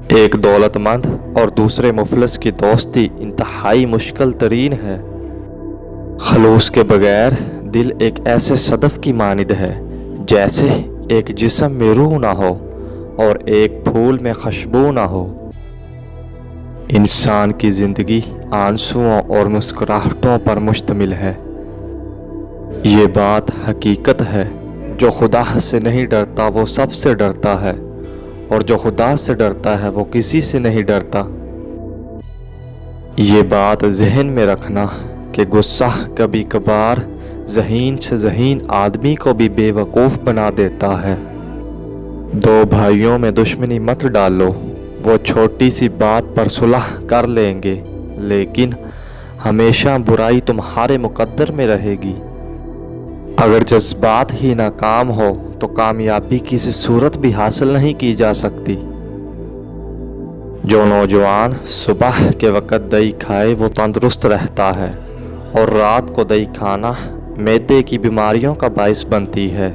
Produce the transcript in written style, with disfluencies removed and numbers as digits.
ایک دولتمند اور دوسرے مفلس کی دوستی انتہائی مشکل ترین ہے۔ خلوص کے بغیر دل ایک ایسے صدف کی مانند ہے جیسے ایک جسم میں روح نہ ہو اور ایک پھول میں خوشبو نہ ہو۔ انسان کی زندگی آنسوؤں اور مسکراہٹوں پر مشتمل ہے۔ یہ بات حقیقت ہے، جو خدا سے نہیں ڈرتا وہ سب سے ڈرتا ہے، اور جو خدا سے ڈرتا ہے وہ کسی سے نہیں ڈرتا۔ یہ بات ذہن میں رکھنا کہ غصہ کبھی کبھار ذہین سے ذہین آدمی کو بھی بے وقوف بنا دیتا ہے۔ دو بھائیوں میں دشمنی مت ڈالو، وہ چھوٹی سی بات پر صلح کر لیں گے، لیکن ہمیشہ برائی تمہارے مقدر میں رہے گی۔ اگر جذبات ہی ناکام ہو تو کامیابی کسی صورت بھی حاصل نہیں کی جا سکتی۔ جو نوجوان صبح کے وقت دہی کھائے وہ تندرست رہتا ہے، اور رات کو دہی کھانا معدے کی بیماریوں کا باعث بنتی ہے۔